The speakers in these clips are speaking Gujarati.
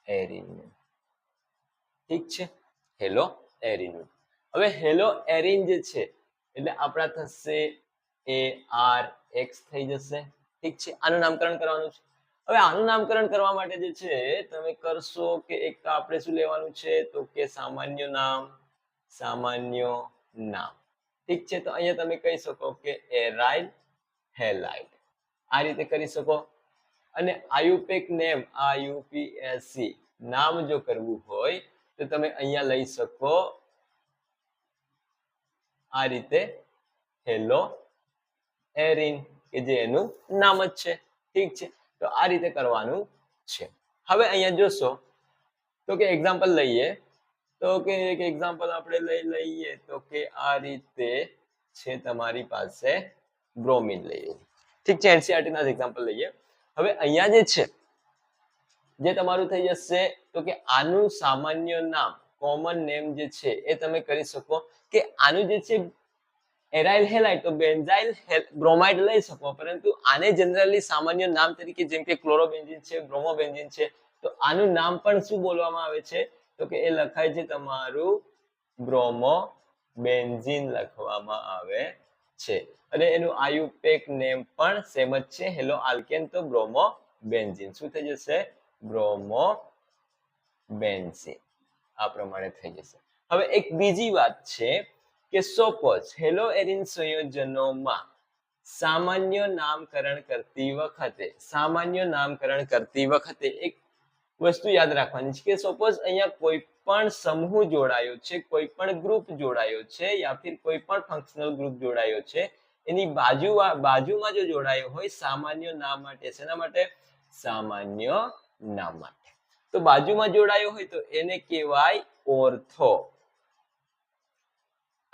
એરિન. ઠીક છે, હેલો એરિન. હવે હેલો એરિન જે છે એટલે આપણા થશે ARX થઈ જશે. ઠીક છે, આનું નામકરણ કરવાનું છે. હવે આનું નામકરણ કરવા માટે જે છે તમે કરશો કે એક આપણે શું લેવાનું છે તો કે સામાન્ય નામ. ઠીક છે, તો અહીંયા તમે કહી શકો કે એરાઇલ, હેલાઇડ, આ રીતે કરી શકો. અને આયુપેક નેમ, IUPAC નામ જો કરવું હોય તો તમે અહીંયા લઈ શકો આ રીતે હેલો એરિન, કે જે એનું નામ જ છે. ઠીક છે, તો આ રીતે કરવાનું છે. હવે અહીંયા જોશો તો કે એક્ઝામ્પલ લઈએ તો કે એક એક્ઝામ્પલ આપણે લઈએ તો કે આ રીતે છે તમારી પાસે બ્રોમિન લઈએ. ઠીક છે, NCERT ના એક્ઝામ્પલ લઈએ. હવે અહીંયા જે છે જે તમારું થઈ જશે તો કે આનું સામાન્ય નામ, કોમન નેમ જે છે એ તમે કરી શકો કે આનું જે છે એરાઇલ હેલાઇડ તો બેન્ઝાઇલ બ્રોમાઇડ લઈ શકો, પરંતુ આને જનરલી સામાન્ય નામ તરીકે જેમ કે ક્લોરોબેન્ઝીન છે, બ્રોમોબેન્ઝીન છે, તો આનું નામ પણ શું બોલવામાં આવે છે તો કે એ લખાય છે તમારું બ્રોમોબેન્ઝીન લખવામાં આવે છે. અને એનું આયુપેક નેમ પણ સેમ જ છે, હેલો આલ્કેન તો બ્રોમોબેન્ઝીન. શું થઈ જશે? બ્રોમોબેન્ઝીન. આ પ્રમાણે થઈ જશે. હવે એક બીજી વાત છે કે સપોઝ હેલો એરિન સંયોજનોમાં સામાન્ય નામકરણ કરતી વખતે એક વસ્તુ યાદ રાખવાની છે કે સપોઝ અહીંયા કોઈ પણ સમૂહ જોડાયો છે, કોઈ પણ ગ્રુપ જોડાયો છે, યા ફિર કોઈ પણ ફંક્શનલ ગ્રુપ જોડાયો છે, એની બાજુમાં જો જોડાયો હોય સામાન્ય નામ માટે, શેના માટે? સામાન્ય નામ માટે. તો બાજુમાં જોડાયો હોય તો એને કહેવાય ઓર્થો,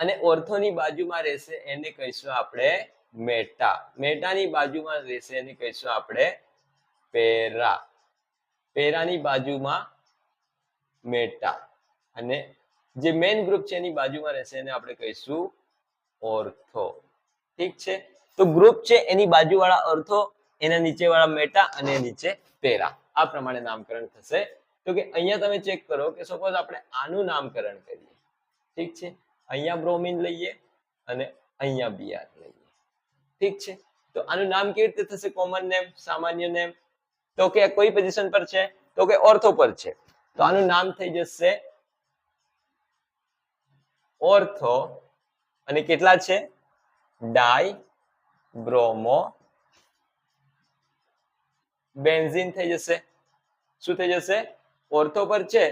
અને ઓર્થોની બાજુમાં રહેશે એને કહીશું આપણે મેટા. મેટાની બાજુમાં રહેશે એને કહીશું આપણે પેરા. પેરાની બાજુમાં મેટા, અને જે મેઇન ગ્રુપ છે એની બાજુમાં રહેશે એને આપણે કહીશું ઓર્થો. ઠીક છે, તો ગ્રુપ છે એની બાજુવાળા ઓર્થો, એના નીચેવાળા મેટા અને નીચે પેરા. આ પ્રમાણે નામકરણ થશે. તો કે અહીંયા તમે ચેક કરો કે સપોઝ આપણે આનું નામકરણ કરીએ. ઠીક છે, અહીંયા બ્રોમિન લઈએ અને અહીંયા Br લઈએ. ઠીક છે, તો આનું નામ કેવી રીતે થશે? કોમન નેમ, સામાન્ય નેમ. તો કે કોઈ પોઝિશન પર છે તો કે ઓર્થો પર છે, તો આનું નામ થઈ જશે ઓર્થો. અને કેટલા છે? ડાઈ બ્રોમો બેન્ઝીન થઈ જશે. શું થઈ જશે? ઓર્થો પર છે,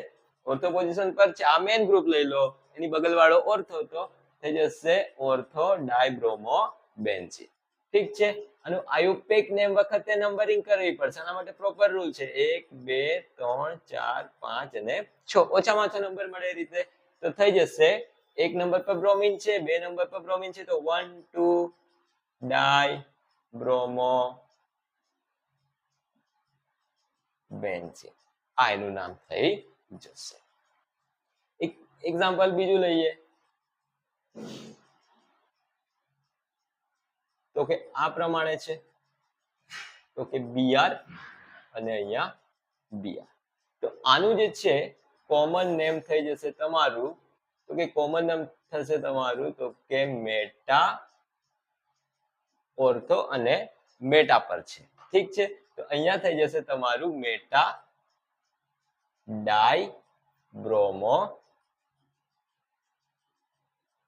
ઓર્થો પોઝિશન પર છે, આ મેઇન ગ્રુપ લઈ લો, એની બગલવાળો ઓર્થો, તો થઈ જશે ઓર્થો ડાયબ્રોમો બેન્ઝીન. ઠીક છે, આનું આયુપેક નેમ વખતે નંબરિંગ કરવી પડશે. આના માટે પ્રોપર રૂલ છે 1 2 3 4 5 અને 6, ઓછામાં ઓછો નંબર મળે એ રીતે. તો થઈ જશે 1 નંબર પર બ્રોમિન છે, 2 નંબર પર બ્રોમિન છે, તો 1 2 ડાઈ બ્રોમો બેન્ઝીન. આ એનું નામ થઈ જશે. એક એક્ઝામ્પલ બીજું લઈએ તો કે આ પ્રમાણે છે તો કે Br અને અહીંયા Br. તો આનું જે છે કોમન નેમ થઈ જશે તમારું, તો કે કોમન નેમ થશે તમારું તો કે મેટા ઓર્થો અને મેટા પર છે. ઠીક છે, તો અહીંયા થઈ જશે તમારું મેટા ડાઈ બ્રોમો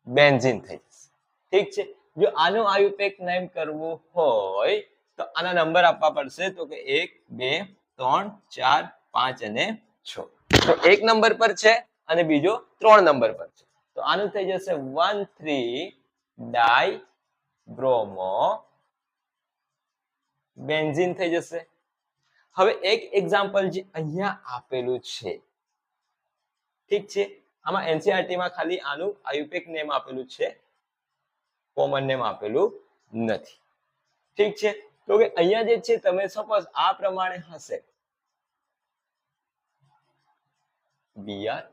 બેન્ઝીન થઈ જશે. ઠીક છે, જો આનું આયુપેક નેમ કરવું હોય તો આના નંબર આપવા પડશે, તો કે 1 2 3 4 5 અને 6. તો 1 નંબર પર છે અને બીજો 3 નંબર પર છે, તો આનું થઈ જશે 1,3 ડાઈ બ્રોમો બેન્ઝીન થઈ જશે. હવે એક એક્ઝામ્પલ જે અહીંયા આપેલું છે, ઠીક છે, આમાં NCERT માં ખાલી આનું આયુપેક નેમ આપેલું છે, કોમન નેમ આપેલું નથી. ઠીક છે, તો કે અહીંયા જે છે તમે સપોઝ આ પ્રમાણે હશે Br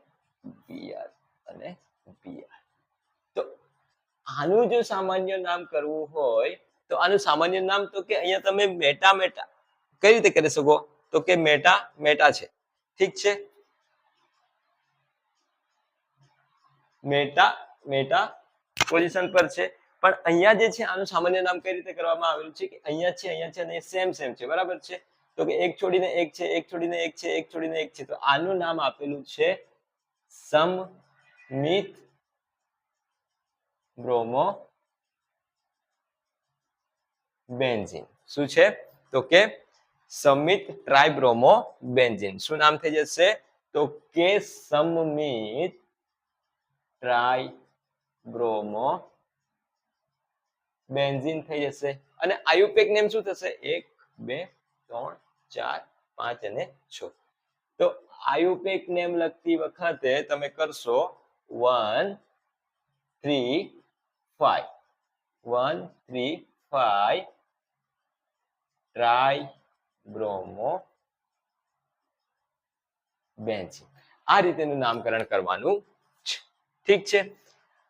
Br અને Br, તો આનું જો સામાન્ય નામ કરવું હોય તો આનું સામાન્ય નામ તો કે અહીંયા તમે મેટા મેટા કઈ રીતે કરી શકો? તો કે મેટા મેટા છે. ઠીક છે, મેટા પોઝિશન પર છે. પણ અહીંયા જે છે આનું સામાન્ય નામ કઈ રીતે કરવામાં આવેલું છે કે અહીંયા છે અને સેમ છે, બરાબર છે. તો કે એક છોડીને એક છે, એક છોડીને એક છે, એક છોડીને એક છે. તો આનું નામ આપેલું છે સમમિત બ્રોમો બેન્ઝીન. શું છે? તો કે સમમિત ટ્રાઇબ્રોમો બેન્ઝીન. શું નામ થઈ જશે? તો કે સમમિત ટ્રાઇબ્રોમો બેન્ઝીન થઈ જશે. અને આયુપેક નેમ શું થશે? 1 2 3 4 5 અને 6. તો આયુપેક નેમ લખતી વખતે તમે કરશો 1 3 5 1 3 5 ટ્રાઇબ્રોમો બેન્ઝીન. આ રીતેનું નામકરણ કરવાનું છે. ઠીક છે.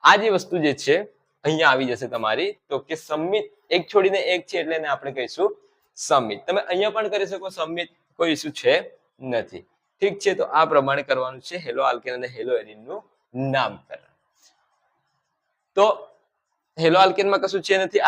આ જે વસ્તુ જે છે અહીંયા આવી જશે તમારી. તો કે સમમિત એક છોડીને એક છે એટલે એને આપણે કહીશું સમમિત. તમે અહીંયા પણ કરી શકો સમમિત, કોઈ ઇસ્યુ છે નથી. ઠીક છે. તો આ પ્રમાણે કરવાનું છે હેલો આલ્કેન અને હેલો એરિનનું નામકરણ. તો હેલો આલ્કેનમાં કશું છે નથી.